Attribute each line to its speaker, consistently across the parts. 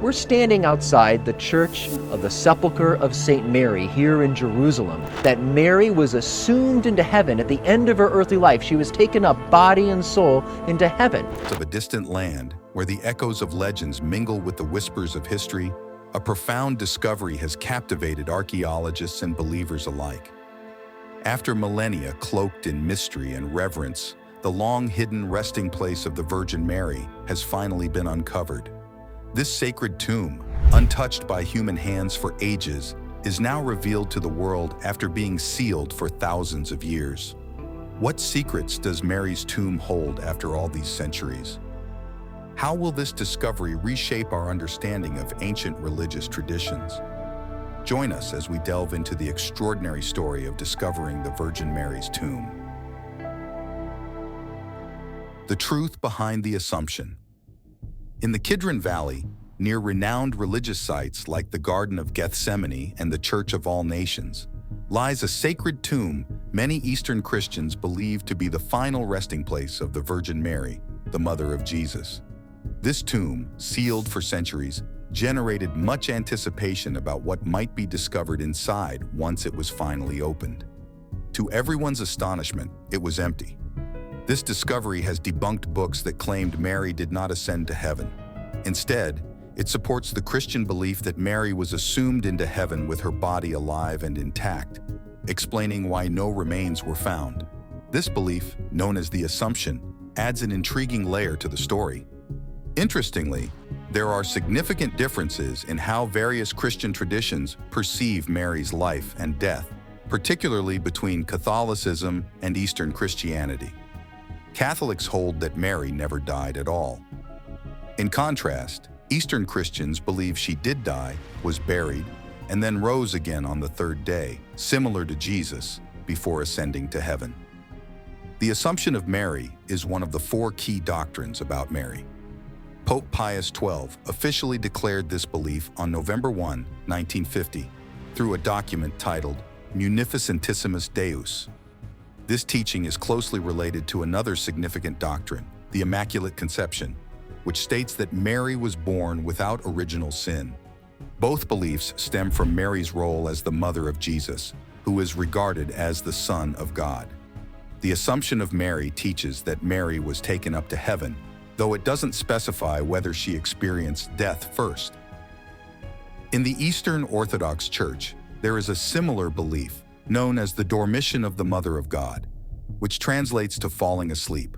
Speaker 1: We're standing outside the Church of the Sepulchre of St. Mary here in Jerusalem. That Mary was assumed into heaven at the end of her earthly life. She was taken up body and soul into heaven.
Speaker 2: Of a distant land where the echoes of legends mingle with the whispers of history, a profound discovery has captivated archaeologists and believers alike. After millennia cloaked in mystery and reverence, the long-hidden resting place of the Virgin Mary has finally been uncovered. This sacred tomb, untouched by human hands for ages, is now revealed to the world after being sealed for thousands of years. What secrets does Mary's tomb hold after all these centuries? How will this discovery reshape our understanding of ancient religious traditions? Join us as we delve into the extraordinary story of discovering the Virgin Mary's tomb. The truth behind the Assumption. In the Kidron Valley, near renowned religious sites like the Garden of Gethsemane and the Church of All Nations, lies a sacred tomb many Eastern Christians believe to be the final resting place of the Virgin Mary, the mother of Jesus. This tomb, sealed for centuries, generated much anticipation about what might be discovered inside once it was finally opened. To everyone's astonishment, it was empty. This discovery has debunked books that claimed Mary did not ascend to heaven. Instead, it supports the Christian belief that Mary was assumed into heaven with her body alive and intact, explaining why no remains were found. This belief, known as the Assumption, adds an intriguing layer to the story. Interestingly, there are significant differences in how various Christian traditions perceive Mary's life and death, particularly between Catholicism and Eastern Christianity. Catholics hold that Mary never died at all. In contrast, Eastern Christians believe she did die, was buried, and then rose again on the third day, similar to Jesus, before ascending to heaven. The Assumption of Mary is one of the 4 key doctrines about Mary. Pope Pius XII officially declared this belief on November 1, 1950, through a document titled Munificentissimus Deus. This teaching is closely related to another significant doctrine, the Immaculate Conception, which states that Mary was born without original sin. Both beliefs stem from Mary's role as the mother of Jesus, who is regarded as the Son of God. The Assumption of Mary teaches that Mary was taken up to heaven, though it doesn't specify whether she experienced death first. In the Eastern Orthodox Church, there is a similar belief, known as the dormition of the Mother of God, which translates to falling asleep.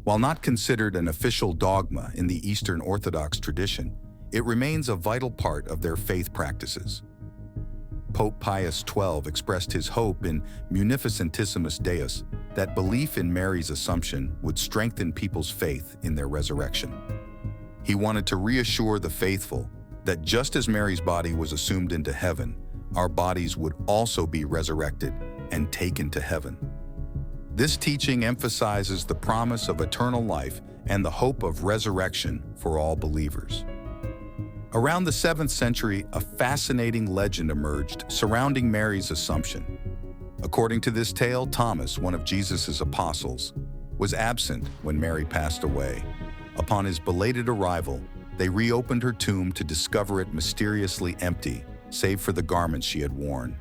Speaker 2: While not considered an official dogma in the Eastern Orthodox tradition, it remains a vital part of their faith practices. Pope Pius XII expressed his hope in Munificentissimus Deus that belief in Mary's Assumption would strengthen people's faith in their resurrection. He wanted to reassure the faithful that just as Mary's body was assumed into heaven, our bodies would also be resurrected and taken to heaven. This teaching emphasizes the promise of eternal life and the hope of resurrection for all believers. Around the 7th century, a fascinating legend emerged surrounding Mary's Assumption. According to this tale, Thomas, one of Jesus' apostles, was absent when Mary passed away. Upon his belated arrival, they reopened her tomb to discover it mysteriously empty, save for the garments she had worn.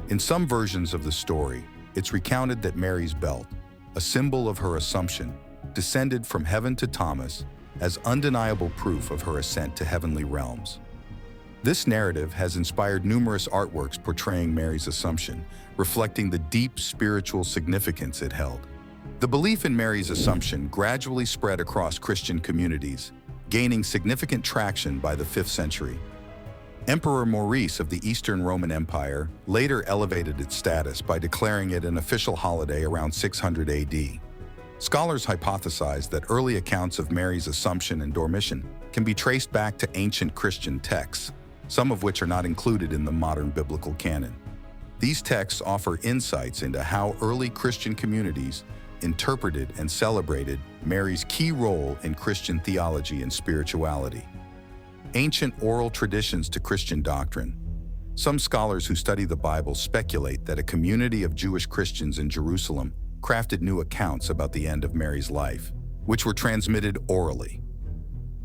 Speaker 2: In some versions of the story, it's recounted that Mary's belt, a symbol of her Assumption, descended from heaven to Thomas as undeniable proof of her ascent to heavenly realms. This narrative has inspired numerous artworks portraying Mary's Assumption, reflecting the deep spiritual significance it held. The belief in Mary's Assumption gradually spread across Christian communities, gaining significant traction by the 5th century. Emperor Maurice of the Eastern Roman Empire later elevated its status by declaring it an official holiday around 600 AD. Scholars hypothesize that early accounts of Mary's Assumption and dormition can be traced back to ancient Christian texts, some of which are not included in the modern biblical canon. These texts offer insights into how early Christian communities interpreted and celebrated Mary's key role in Christian theology and spirituality. Ancient oral traditions to Christian doctrine. Some scholars who study the Bible speculate that a community of Jewish Christians in Jerusalem crafted new accounts about the end of Mary's life, which were transmitted orally.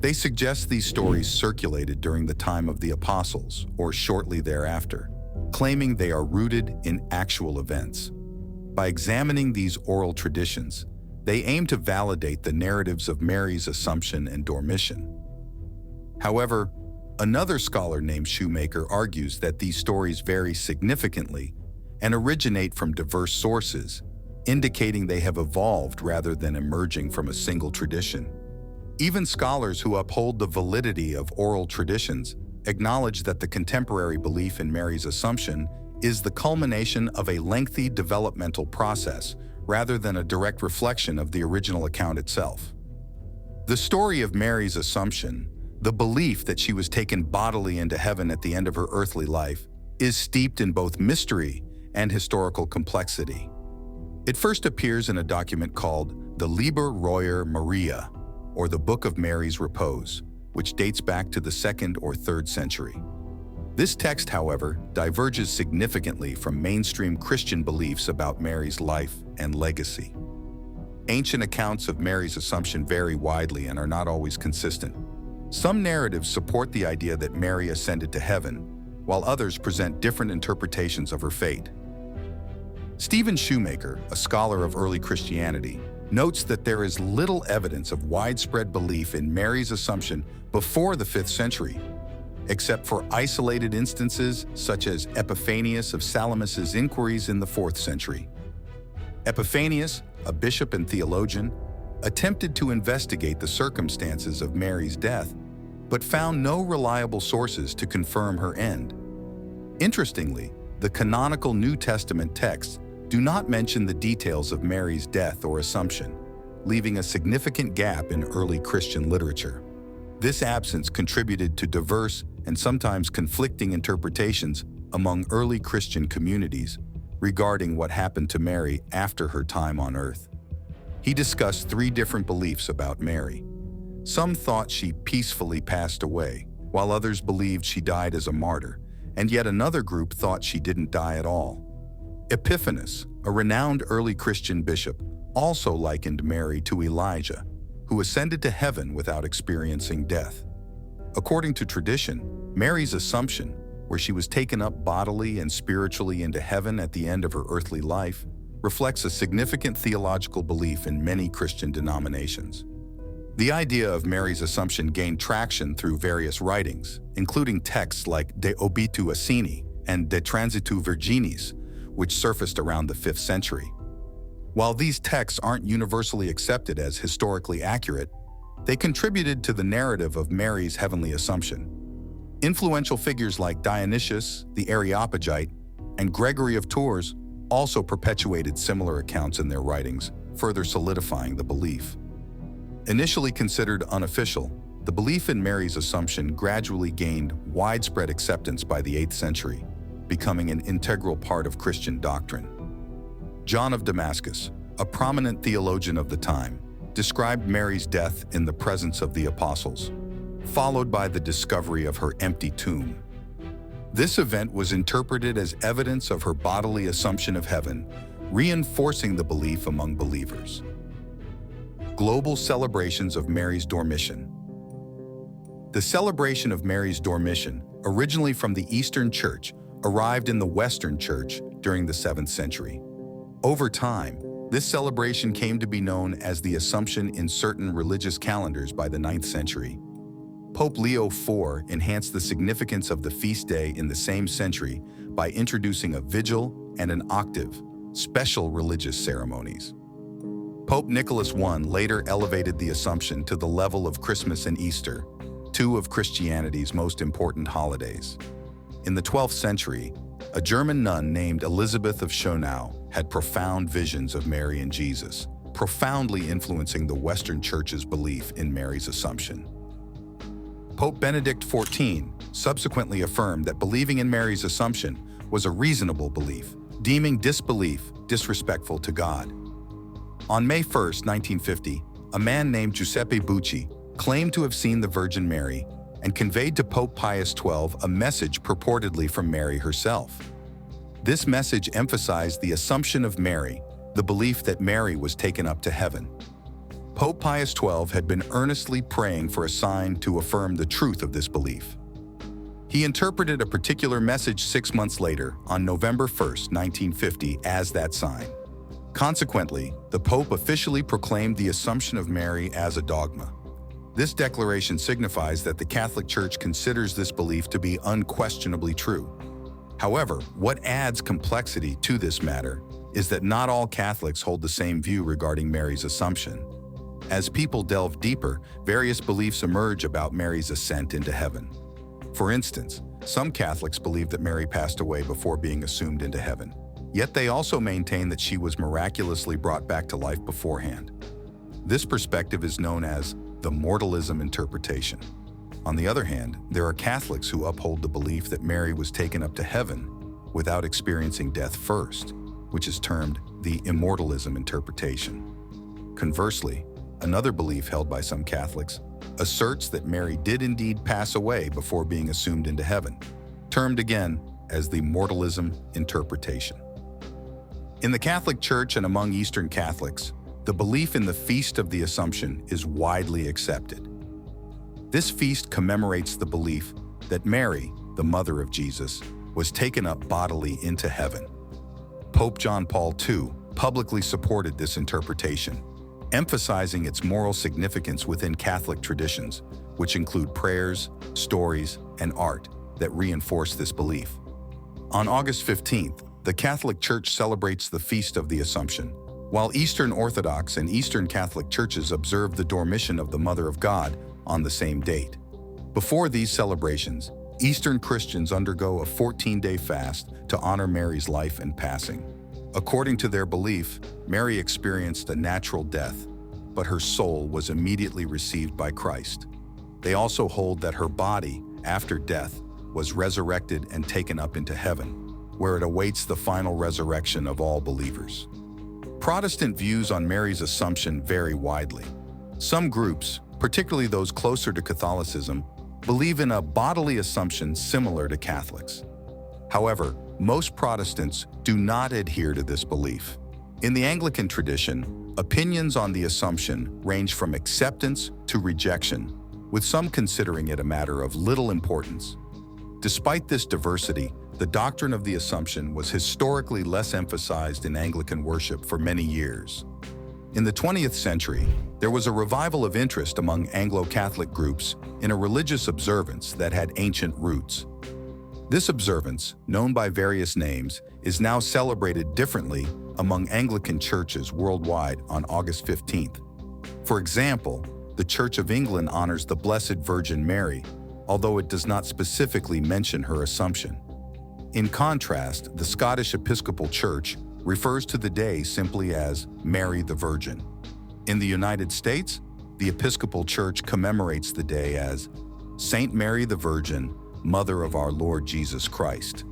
Speaker 2: They suggest these stories circulated during the time of the apostles or shortly thereafter, claiming they are rooted in actual events. By examining these oral traditions, they aim to validate the narratives of Mary's Assumption and Dormition. However, another scholar named Shoemaker argues that these stories vary significantly and originate from diverse sources, indicating they have evolved rather than emerging from a single tradition. Even scholars who uphold the validity of oral traditions acknowledge that the contemporary belief in Mary's Assumption is the culmination of a lengthy developmental process rather than a direct reflection of the original account itself. The story of Mary's Assumption, the belief that she was taken bodily into heaven at the end of her earthly life, is steeped in both mystery and historical complexity. It first appears in a document called the Liber Royer Maria, or the Book of Mary's Repose, which dates back to the 2nd or 3rd century. This text, however, diverges significantly from mainstream Christian beliefs about Mary's life and legacy. Ancient accounts of Mary's Assumption vary widely and are not always consistent. Some narratives support the idea that Mary ascended to heaven, while others present different interpretations of her fate. Stephen Shoemaker, a scholar of early Christianity, notes that there is little evidence of widespread belief in Mary's Assumption before the 5th century, except for isolated instances such as Epiphanius of Salamis's inquiries in the 4th century. Epiphanius, a bishop and theologian, attempted to investigate the circumstances of Mary's death, but found no reliable sources to confirm her end. Interestingly, the canonical New Testament texts do not mention the details of Mary's death or Assumption, leaving a significant gap in early Christian literature. This absence contributed to diverse and sometimes conflicting interpretations among early Christian communities regarding what happened to Mary after her time on earth. He discussed 3 different beliefs about Mary. Some thought she peacefully passed away, while others believed she died as a martyr, and yet another group thought she didn't die at all. Epiphanes, a renowned early Christian bishop, also likened Mary to Elijah, who ascended to heaven without experiencing death. According to tradition, Mary's Assumption, where she was taken up bodily and spiritually into heaven at the end of her earthly life, reflects a significant theological belief in many Christian denominations. The idea of Mary's Assumption gained traction through various writings, including texts like De Obitu Asini and De Transitu Virginis, which surfaced around the 5th century. While these texts aren't universally accepted as historically accurate, they contributed to the narrative of Mary's heavenly Assumption. Influential figures like Dionysius, the Areopagite, and Gregory of Tours also perpetuated similar accounts in their writings, further solidifying the belief. Initially considered unofficial, the belief in Mary's Assumption gradually gained widespread acceptance by the 8th century, becoming an integral part of Christian doctrine. John of Damascus, a prominent theologian of the time, described Mary's death in the presence of the apostles, followed by the discovery of her empty tomb. This event was interpreted as evidence of her bodily assumption of heaven, reinforcing the belief among believers. Global celebrations of Mary's Dormition. The celebration of Mary's Dormition, originally from the Eastern Church, arrived in the Western Church during the 7th century. Over time, this celebration came to be known as the Assumption in certain religious calendars by the 9th century. Pope Leo IV enhanced the significance of the feast day in the same century by introducing a vigil and an octave, special religious ceremonies. Pope Nicholas I later elevated the Assumption to the level of Christmas and Easter, 2 of Christianity's most important holidays. In the 12th century, a German nun named Elizabeth of Schonau had profound visions of Mary and Jesus, profoundly influencing the Western Church's belief in Mary's Assumption. Pope Benedict XIV subsequently affirmed that believing in Mary's Assumption was a reasonable belief, deeming disbelief disrespectful to God. On May 1, 1950, a man named Giuseppe Bucci claimed to have seen the Virgin Mary and conveyed to Pope Pius XII a message purportedly from Mary herself. This message emphasized the Assumption of Mary, the belief that Mary was taken up to heaven. Pope Pius XII had been earnestly praying for a sign to affirm the truth of this belief. He interpreted a particular message 6 months later, on November 1st, 1950, as that sign. Consequently, the Pope officially proclaimed the Assumption of Mary as a dogma. This declaration signifies that the Catholic Church considers this belief to be unquestionably true. However, what adds complexity to this matter is that not all Catholics hold the same view regarding Mary's Assumption. As people delve deeper, various beliefs emerge about Mary's ascent into heaven. For instance, some Catholics believe that Mary passed away before being assumed into heaven. Yet they also maintain that she was miraculously brought back to life beforehand. This perspective is known as the mortalism interpretation. On the other hand, there are Catholics who uphold the belief that Mary was taken up to heaven without experiencing death first, which is termed the immortalism interpretation. Conversely, another belief held by some Catholics asserts that Mary did indeed pass away before being assumed into heaven, termed again as the mortalism interpretation. In the Catholic Church and among Eastern Catholics, the belief in the Feast of the Assumption is widely accepted. This feast commemorates the belief that Mary, the mother of Jesus, was taken up bodily into heaven. Pope John Paul II publicly supported this interpretation, emphasizing its moral significance within Catholic traditions, which include prayers, stories, and art that reinforce this belief. On August 15th, the Catholic Church celebrates the Feast of the Assumption, while Eastern Orthodox and Eastern Catholic churches observe the Dormition of the Mother of God on the same date. Before these celebrations, Eastern Christians undergo a 14-day fast to honor Mary's life and passing. According to their belief, Mary experienced a natural death, but her soul was immediately received by Christ. They also hold that her body, after death, was resurrected and taken up into heaven, where it awaits the final resurrection of all believers. Protestant views on Mary's Assumption vary widely. Some groups, particularly those closer to Catholicism, believe in a bodily assumption similar to Catholics. However, most Protestants do not adhere to this belief. In the Anglican tradition, opinions on the Assumption range from acceptance to rejection, with some considering it a matter of little importance. Despite this diversity, the doctrine of the Assumption was historically less emphasized in Anglican worship for many years. In the 20th century, there was a revival of interest among Anglo-Catholic groups in a religious observance that had ancient roots. This observance, known by various names, is now celebrated differently among Anglican churches worldwide on August 15th. For example, the Church of England honors the Blessed Virgin Mary, although it does not specifically mention her Assumption. In contrast, the Scottish Episcopal Church refers to the day simply as Mary the Virgin. In the United States, the Episcopal Church commemorates the day as Saint Mary the Virgin, Mother of our Lord Jesus Christ.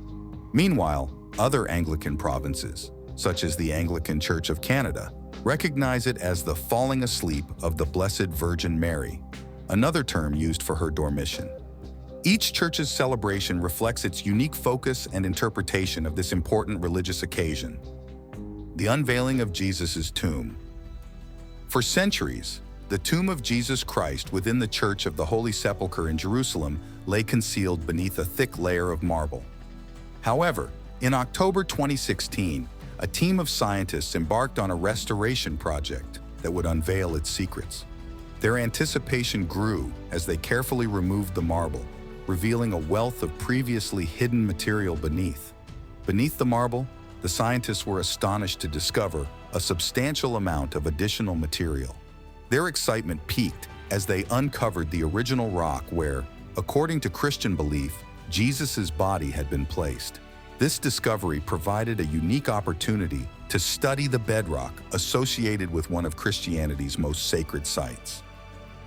Speaker 2: Meanwhile, other Anglican provinces, such as the Anglican Church of Canada, recognize it as the falling asleep of the Blessed Virgin Mary, another term used for her dormition. Each church's celebration reflects its unique focus and interpretation of this important religious occasion. The unveiling of Jesus' tomb. For centuries, the tomb of Jesus Christ within the Church of the Holy Sepulchre in Jerusalem lay concealed beneath a thick layer of marble. However, in October 2016, a team of scientists embarked on a restoration project that would unveil its secrets. Their anticipation grew as they carefully removed the marble, revealing a wealth of previously hidden material beneath. Beneath the marble, the scientists were astonished to discover a substantial amount of additional material. Their excitement peaked as they uncovered the original rock where, according to Christian belief, Jesus' body had been placed. This discovery provided a unique opportunity to study the bedrock associated with one of Christianity's most sacred sites.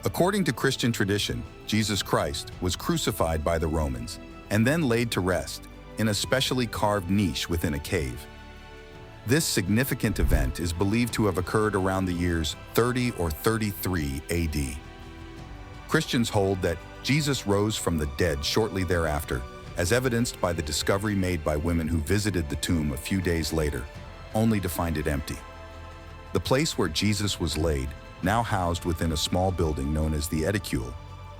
Speaker 2: According to Christian tradition, Jesus Christ was crucified by the Romans and then laid to rest in a specially carved niche within a cave. This significant event is believed to have occurred around the years 30 or 33 AD. Christians hold that Jesus rose from the dead shortly thereafter, as evidenced by the discovery made by women who visited the tomb a few days later, only to find it empty. The place where Jesus was laid now housed within a small building known as the Edicule,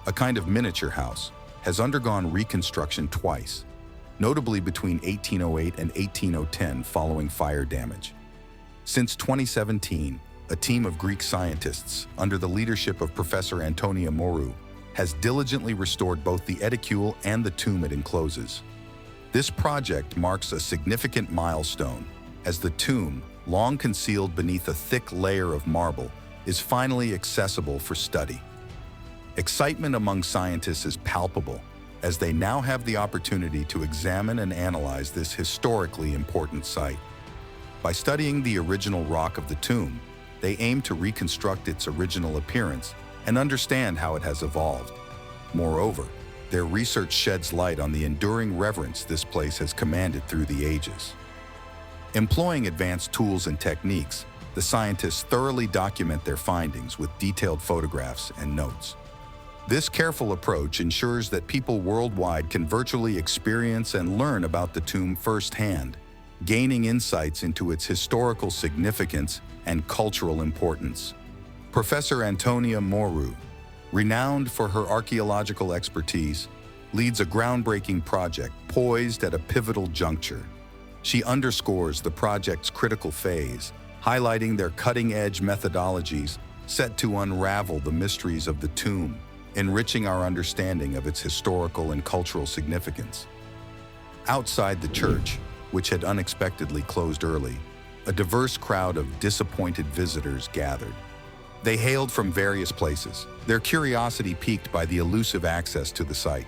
Speaker 2: a kind of miniature house, has undergone reconstruction twice, notably between 1808 and 1810 following fire damage. Since 2017, a team of Greek scientists, under the leadership of Professor Antonia Morou, has diligently restored both the Edicule and the tomb it encloses. This project marks a significant milestone, as the tomb, long concealed beneath a thick layer of marble, is finally accessible for study. Excitement among scientists is palpable, as they now have the opportunity to examine and analyze this historically important site. By studying the original rock of the tomb, they aim to reconstruct its original appearance and understand how it has evolved. Moreover, their research sheds light on the enduring reverence this place has commanded through the ages. Employing advanced tools and techniques, the scientists thoroughly document their findings with detailed photographs and notes. This careful approach ensures that people worldwide can virtually experience and learn about the tomb firsthand, gaining insights into its historical significance and cultural importance. Professor Antonia Morou, renowned for her archaeological expertise, leads a groundbreaking project poised at a pivotal juncture. She underscores the project's critical phase, highlighting their cutting-edge methodologies set to unravel the mysteries of the tomb, enriching our understanding of its historical and cultural significance. Outside the church, which had unexpectedly closed early, a diverse crowd of disappointed visitors gathered. They hailed from various places, their curiosity piqued by the elusive access to the site.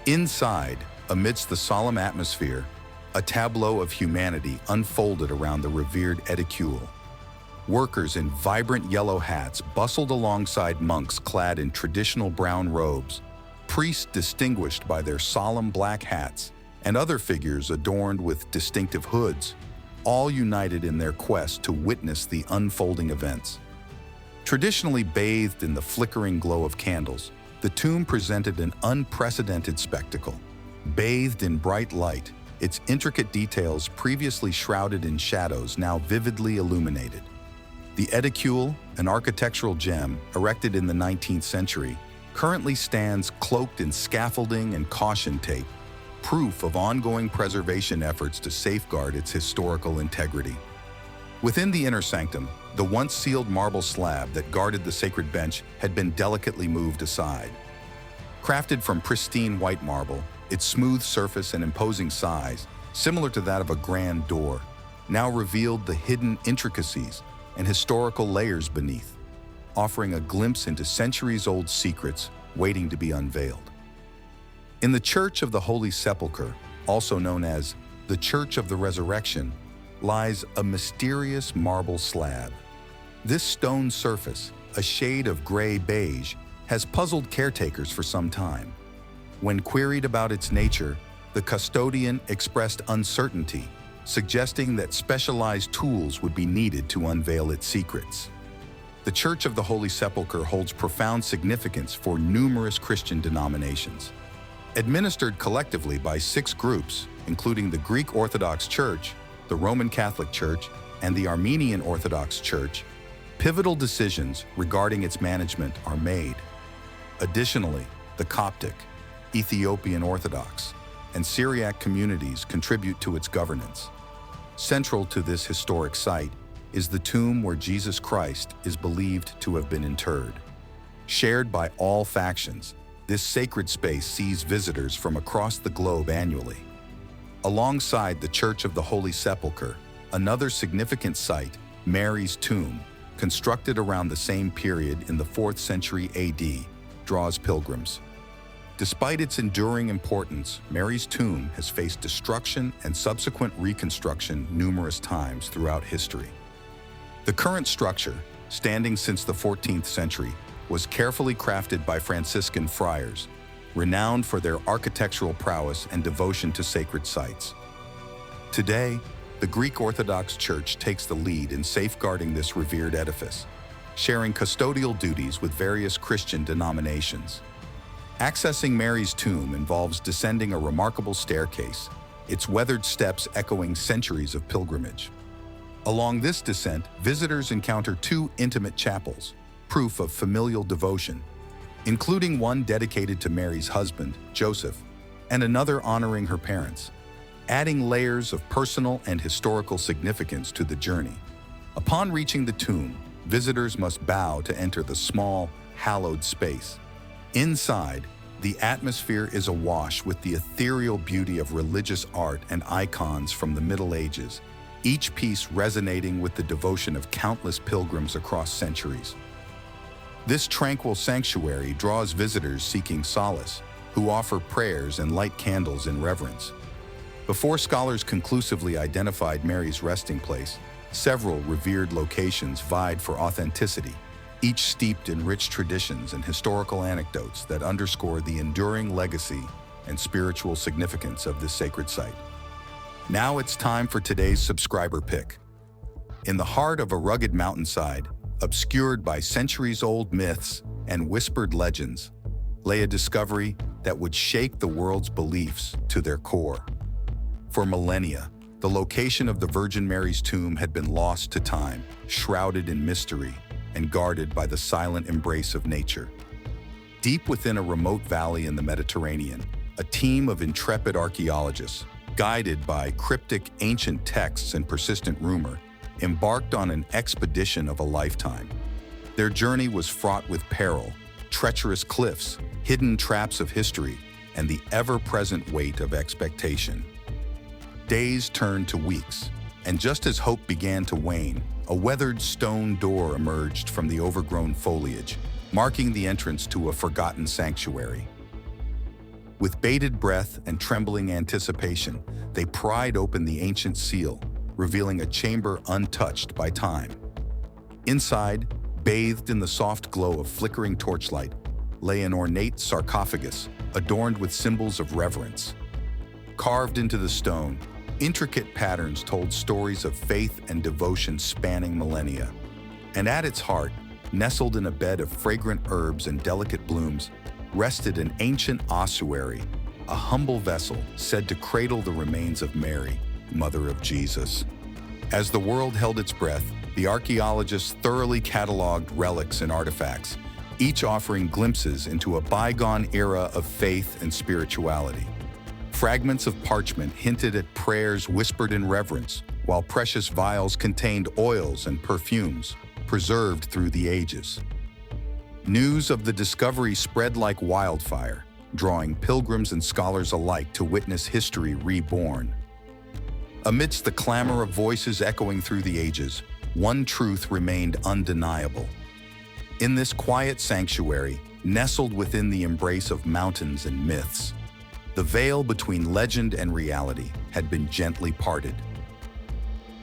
Speaker 2: Inside, amidst the solemn atmosphere, a tableau of humanity unfolded around the revered Edicule. Workers in vibrant yellow hats bustled alongside monks clad in traditional brown robes, priests distinguished by their solemn black hats, and other figures adorned with distinctive hoods, all united in their quest to witness the unfolding events. Traditionally bathed in the flickering glow of candles, the tomb presented an unprecedented spectacle. Bathed in bright light, its intricate details previously shrouded in shadows now vividly illuminated. The Edicule, an architectural gem erected in the 19th century, currently stands cloaked in scaffolding and caution tape, proof of ongoing preservation efforts to safeguard its historical integrity. Within the inner sanctum, the once sealed marble slab that guarded the sacred bench had been delicately moved aside. Crafted from pristine white marble, its smooth surface and imposing size, similar to that of a grand door, now revealed the hidden intricacies and historical layers beneath, offering a glimpse into centuries-old secrets waiting to be unveiled. In the Church of the Holy Sepulchre, also known as the Church of the Resurrection, lies a mysterious marble slab. This stone surface, a shade of gray-beige, has puzzled caretakers for some time. When queried about its nature, the custodian expressed uncertainty, suggesting that specialized tools would be needed to unveil its secrets. The Church of the Holy Sepulchre holds profound significance for numerous Christian denominations. Administered collectively by 6 groups, including the Greek Orthodox Church, the Roman Catholic Church, and the Armenian Orthodox Church, pivotal decisions regarding its management are made. Additionally, the Coptic, Ethiopian Orthodox, and Syriac communities contribute to its governance. Central to this historic site is the tomb where Jesus Christ is believed to have been interred. Shared by all factions, this sacred space sees visitors from across the globe annually. Alongside the Church of the Holy Sepulchre, another significant site, Mary's tomb, constructed around the same period in the 4th century AD, draws pilgrims. Despite its enduring importance, Mary's tomb has faced destruction and subsequent reconstruction numerous times throughout history. The current structure, standing since the 14th century, was carefully crafted by Franciscan friars, renowned for their architectural prowess and devotion to sacred sites. Today, the Greek Orthodox Church takes the lead in safeguarding this revered edifice, sharing custodial duties with various Christian denominations. Accessing Mary's tomb involves descending a remarkable staircase, its weathered steps echoing centuries of pilgrimage. Along this descent, visitors encounter 2 intimate chapels, proof of familial devotion, including one dedicated to Mary's husband, Joseph, and another honoring her parents, adding layers of personal and historical significance to the journey. Upon reaching the tomb, visitors must bow to enter the small, hallowed space. Inside, the atmosphere is awash with the ethereal beauty of religious art and icons from the Middle Ages, each piece resonating with the devotion of countless pilgrims across centuries. This tranquil sanctuary draws visitors seeking solace, who offer prayers and light candles in reverence. Before scholars conclusively identified Mary's resting place, several revered locations vied for authenticity, each steeped in rich traditions and historical anecdotes that underscore the enduring legacy and spiritual significance of this sacred site. Now it's time for today's subscriber pick. In the heart of a rugged mountainside, obscured by centuries-old myths and whispered legends, lay a discovery that would shake the world's beliefs to their core. For millennia, the location of the Virgin Mary's tomb had been lost to time, shrouded in mystery, and guarded by the silent embrace of nature. Deep within a remote valley in the Mediterranean, a team of intrepid archaeologists, guided by cryptic ancient texts and persistent rumor, embarked on an expedition of a lifetime. Their journey was fraught with peril, treacherous cliffs, hidden traps of history, and the ever-present weight of expectation. Days turned to weeks, and just as hope began to wane, a weathered stone door emerged from the overgrown foliage, marking the entrance to a forgotten sanctuary. With bated breath and trembling anticipation, they pried open the ancient seal, revealing a chamber untouched by time. Inside, bathed in the soft glow of flickering torchlight, lay an ornate sarcophagus adorned with symbols of reverence. Carved into the stone, intricate patterns told stories of faith and devotion spanning millennia. And at its heart, nestled in a bed of fragrant herbs and delicate blooms, rested an ancient ossuary, a humble vessel said to cradle the remains of Mary, Mother of Jesus. As the world held its breath, the archaeologists thoroughly cataloged relics and artifacts, each offering glimpses into a bygone era of faith and spirituality. Fragments of parchment hinted at prayers whispered in reverence, while precious vials contained oils and perfumes, preserved through the ages. News of the discovery spread like wildfire, drawing pilgrims and scholars alike to witness history reborn. Amidst the clamor of voices echoing through the ages, one truth remained undeniable. In this quiet sanctuary, nestled within the embrace of mountains and myths, the veil between legend and reality had been gently parted.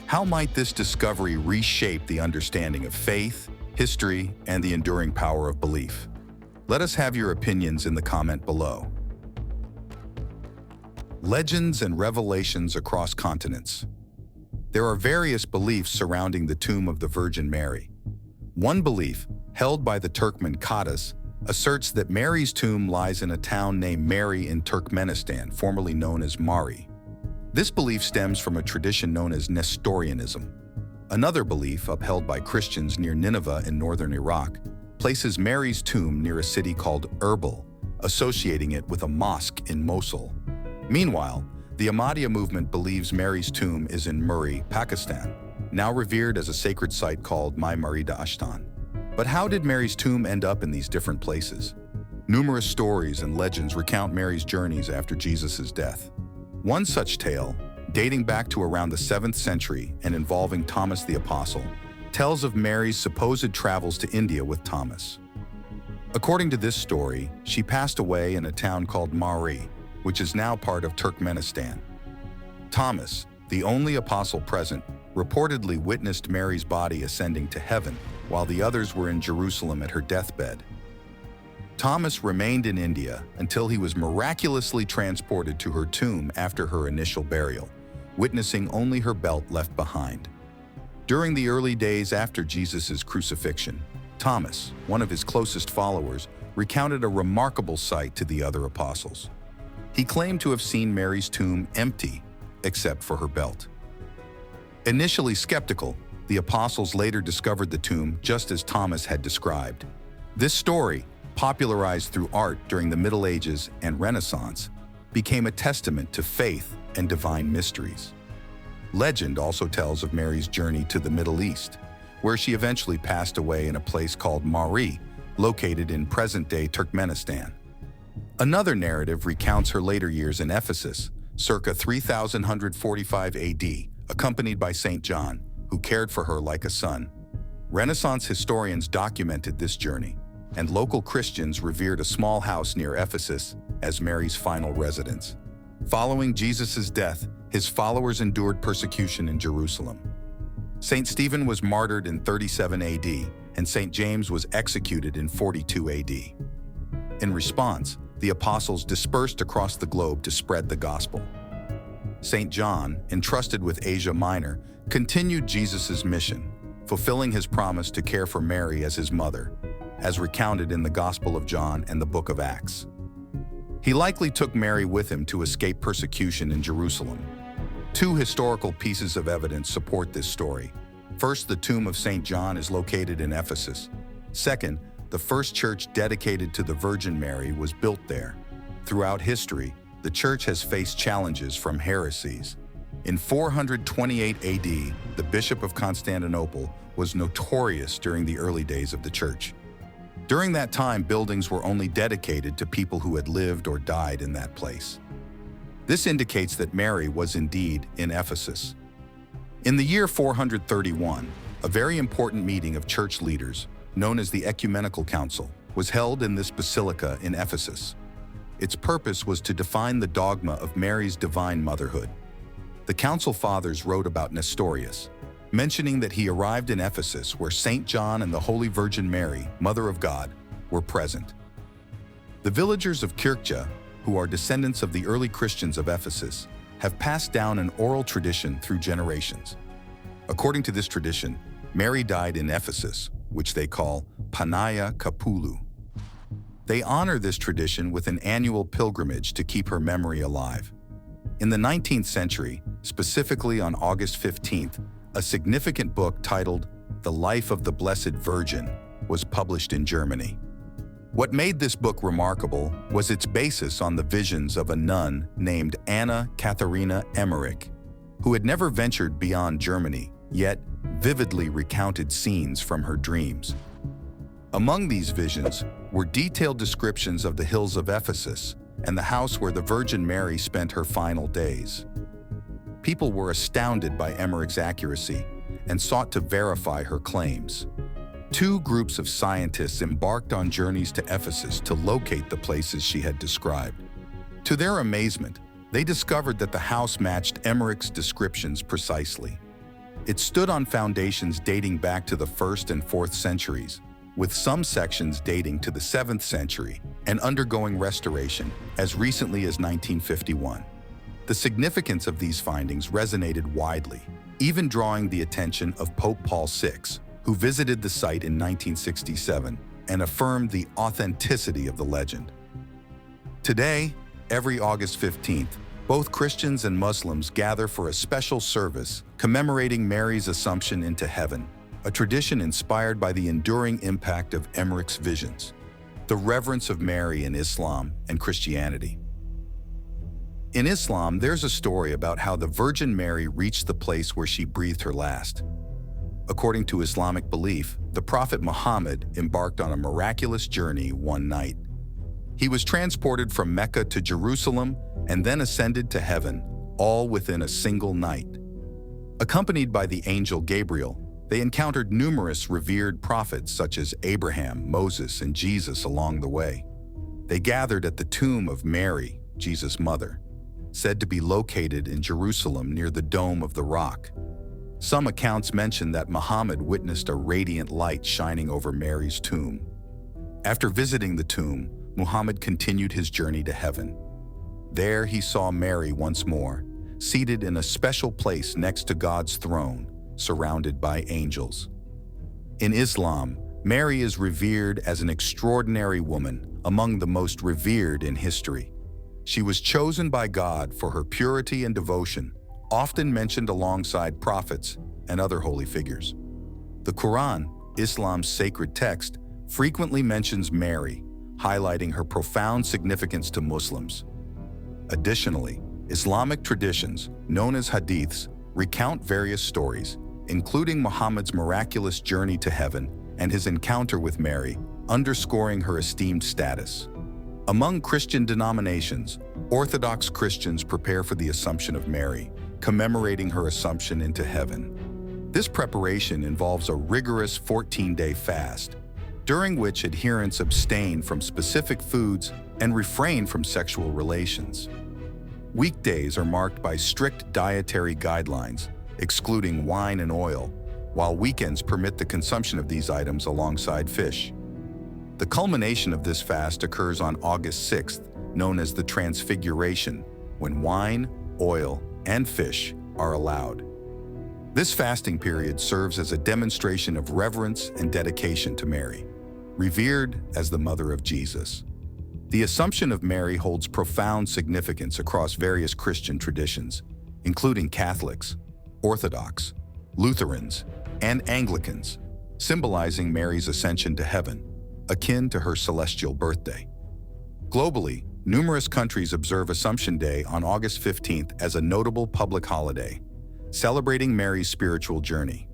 Speaker 2: How might this discovery reshape the understanding of faith, history, and the enduring power of belief? Let us have your opinions in the comment below. Legends and revelations across continents. There are various beliefs surrounding the tomb of the Virgin Mary. One belief, held by the Turkmen Qadis, asserts that Mary's tomb lies in a town named Mary in Turkmenistan, formerly known as Mari. This belief stems from a tradition known as Nestorianism. Another belief, upheld by Christians near Nineveh in northern Iraq, places Mary's tomb near a city called Erbil, associating it with a mosque in Mosul. Meanwhile, the Ahmadiyya movement believes Mary's tomb is in Muri, Pakistan, now revered as a sacred site called Mai Marida Ashtan. But how did Mary's tomb end up in these different places? Numerous stories and legends recount Mary's journeys after Jesus' death. One such tale, dating back to around the 7th century and involving Thomas the Apostle, tells of Mary's supposed travels to India with Thomas. According to this story, she passed away in a town called Mari, which is now part of Turkmenistan. Thomas, the only apostle present, reportedly witnessed Mary's body ascending to heaven, while the others were in Jerusalem at her deathbed. Thomas remained in India until he was miraculously transported to her tomb after her initial burial, witnessing only her belt left behind. During the early days after Jesus' crucifixion, Thomas, one of his closest followers, recounted a remarkable sight to the other apostles. He claimed to have seen Mary's tomb empty, except for her belt. Initially skeptical, The apostles later discovered the tomb just as Thomas had described. This story, popularized through art during the Middle Ages and Renaissance, became a testament to faith and divine mysteries. Legend also tells of Mary's journey to the Middle East, where she eventually passed away in a place called Mari, located in present-day Turkmenistan. Another narrative recounts her later years in Ephesus, circa 3145 AD, accompanied by Saint John, who cared for her like a son. Renaissance historians documented this journey, and local Christians revered a small house near Ephesus as Mary's final residence. Following Jesus' death, his followers endured persecution in Jerusalem. Saint Stephen was martyred in 37 AD, and Saint James was executed in 42 AD. In response, the apostles dispersed across the globe to spread the gospel. Saint John, entrusted with Asia Minor, continued Jesus' mission, fulfilling his promise to care for Mary as his mother, as recounted in the Gospel of John and the Book of Acts. He likely took Mary with him to escape persecution in Jerusalem. Two historical pieces of evidence support this story. First, the tomb of Saint John is located in Ephesus. Second, the first church dedicated to the Virgin Mary was built there. Throughout history, the church has faced challenges from heresies. In 428 AD, the Bishop of Constantinople was notorious during the early days of the church. During that time, buildings were only dedicated to people who had lived or died in that place. This indicates that Mary was indeed in Ephesus. In the year 431, a very important meeting of church leaders, known as the Ecumenical Council, was held in this basilica in Ephesus. Its purpose was to define the dogma of Mary's divine motherhood. The Council Fathers wrote about Nestorius, mentioning that he arrived in Ephesus where Saint John and the Holy Virgin Mary, Mother of God, were present. The villagers of Kirkja, who are descendants of the early Christians of Ephesus, have passed down an oral tradition through generations. According to this tradition, Mary died in Ephesus, which they call Panaia Kapulu. They honor this tradition with an annual pilgrimage to keep her memory alive. In the 19th century, specifically on August 15th, a significant book titled The Life of the Blessed Virgin was published in Germany. What made this book remarkable was its basis on the visions of a nun named Anna Katharina Emmerich, who had never ventured beyond Germany, yet vividly recounted scenes from her dreams. Among these visions were detailed descriptions of the hills of Ephesus and the house where the Virgin Mary spent her final days. People were astounded by Emmerich's accuracy and sought to verify her claims. Two groups of scientists embarked on journeys to Ephesus to locate the places she had described. To their amazement, they discovered that the house matched Emmerich's descriptions precisely. It stood on foundations dating back to the 1st and 4th centuries, with some sections dating to the 7th century and undergoing restoration as recently as 1951. The significance of these findings resonated widely, even drawing the attention of Pope Paul VI, who visited the site in 1967 and affirmed the authenticity of the legend. Today, every August 15th, both Christians and Muslims gather for a special service commemorating Mary's Assumption into heaven, a tradition inspired by the enduring impact of Emmerich's visions, the reverence of Mary in Islam and Christianity. In Islam, there's a story about how the Virgin Mary reached the place where she breathed her last. According to Islamic belief, the Prophet Muhammad embarked on a miraculous journey one night. He was transported from Mecca to Jerusalem and then ascended to heaven, all within a single night. Accompanied by the angel Gabriel, they encountered numerous revered prophets such as Abraham, Moses, and Jesus along the way. They gathered at the tomb of Mary, Jesus' mother, said to be located in Jerusalem near the Dome of the Rock. Some accounts mention that Muhammad witnessed a radiant light shining over Mary's tomb. After visiting the tomb, Muhammad continued his journey to heaven. There he saw Mary once more, seated in a special place next to God's throne, surrounded by angels. In Islam, Mary is revered as an extraordinary woman, among the most revered in history. She was chosen by God for her purity and devotion, often mentioned alongside prophets and other holy figures. The Quran, Islam's sacred text, frequently mentions Mary, highlighting her profound significance to Muslims. Additionally, Islamic traditions, known as hadiths, recount various stories, including Muhammad's miraculous journey to heaven and his encounter with Mary, underscoring her esteemed status. Among Christian denominations, Orthodox Christians prepare for the Assumption of Mary, commemorating her assumption into heaven. This preparation involves a rigorous 14-day fast, during which adherents abstain from specific foods and refrain from sexual relations. Weekdays are marked by strict dietary guidelines, excluding wine and oil, while weekends permit the consumption of these items alongside fish. The culmination of this fast occurs on August 6th, known as the Transfiguration, when wine, oil, and fish are allowed. This fasting period serves as a demonstration of reverence and dedication to Mary, revered as the mother of Jesus. The Assumption of Mary holds profound significance across various Christian traditions, including Catholics, Orthodox, Lutherans, and Anglicans, symbolizing Mary's ascension to heaven, akin to her celestial birthday. Globally, numerous countries observe Assumption Day on August 15th as a notable public holiday, celebrating Mary's spiritual journey.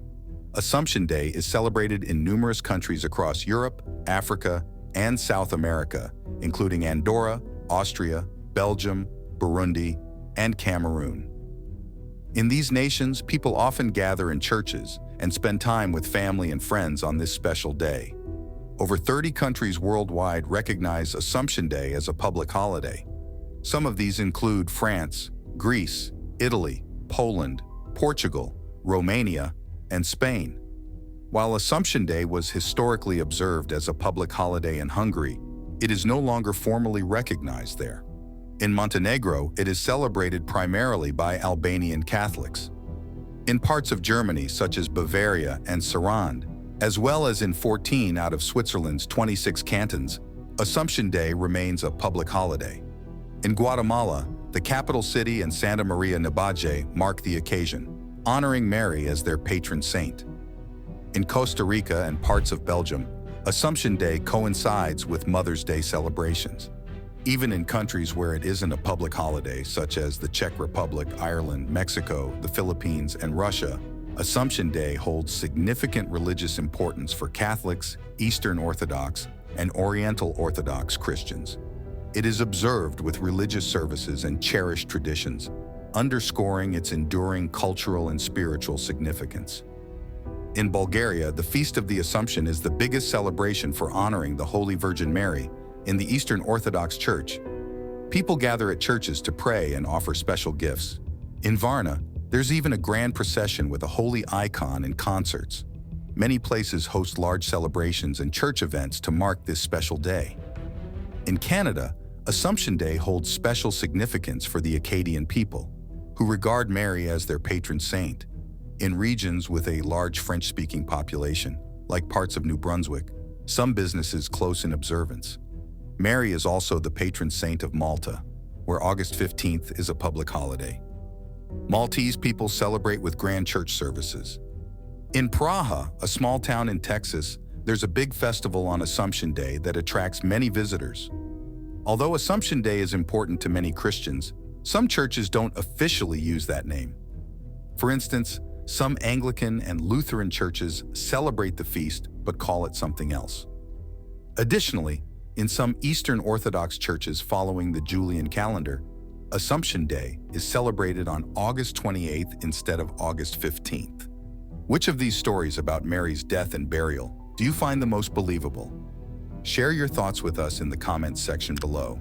Speaker 2: Assumption Day is celebrated in numerous countries across Europe, Africa, and South America, including Andorra, Austria, Belgium, Burundi, and Cameroon. In these nations, people often gather in churches and spend time with family and friends on this special day. Over 30 countries worldwide recognize Assumption Day as a public holiday. Some of these include France, Greece, Italy, Poland, Portugal, Romania, and Spain. While Assumption Day was historically observed as a public holiday in Hungary, it is no longer formally recognized there. In Montenegro, it is celebrated primarily by Albanian Catholics. In parts of Germany, such as Bavaria and Serene, as well as in 14 out of Switzerland's 26 cantons, Assumption Day remains a public holiday. In Guatemala, the capital city and Santa Maria Nabaje mark the occasion, honoring Mary as their patron saint. In Costa Rica and parts of Belgium, Assumption Day coincides with Mother's Day celebrations. Even in countries where it isn't a public holiday, such as the Czech Republic, Ireland, Mexico, the Philippines, and Russia, Assumption Day holds significant religious importance for Catholics, Eastern Orthodox, and Oriental Orthodox Christians. It is observed with religious services and cherished traditions, underscoring its enduring cultural and spiritual significance. In Bulgaria, the Feast of the Assumption is the biggest celebration for honoring the Holy Virgin Mary in the Eastern Orthodox Church. People gather at churches to pray and offer special gifts. In Varna, there's even a grand procession with a holy icon and concerts. Many places host large celebrations and church events to mark this special day. In Canada, Assumption Day holds special significance for the Acadian people, who regard Mary as their patron saint. In regions with a large French-speaking population, like parts of New Brunswick, some businesses close in observance. Mary is also the patron saint of Malta, where August 15th is a public holiday. Maltese people celebrate with grand church services. In Praha, a small town in Texas, there's a big festival on Assumption Day that attracts many visitors. Although Assumption Day is important to many Christians, some churches don't officially use that name. For instance, some Anglican and Lutheran churches celebrate the feast but call it something else. Additionally, in some Eastern Orthodox churches following the Julian calendar, Assumption Day is celebrated on August 28th instead of August 15th. Which of these stories about Mary's death and burial do you find the most believable? Share your thoughts with us in the comments section below.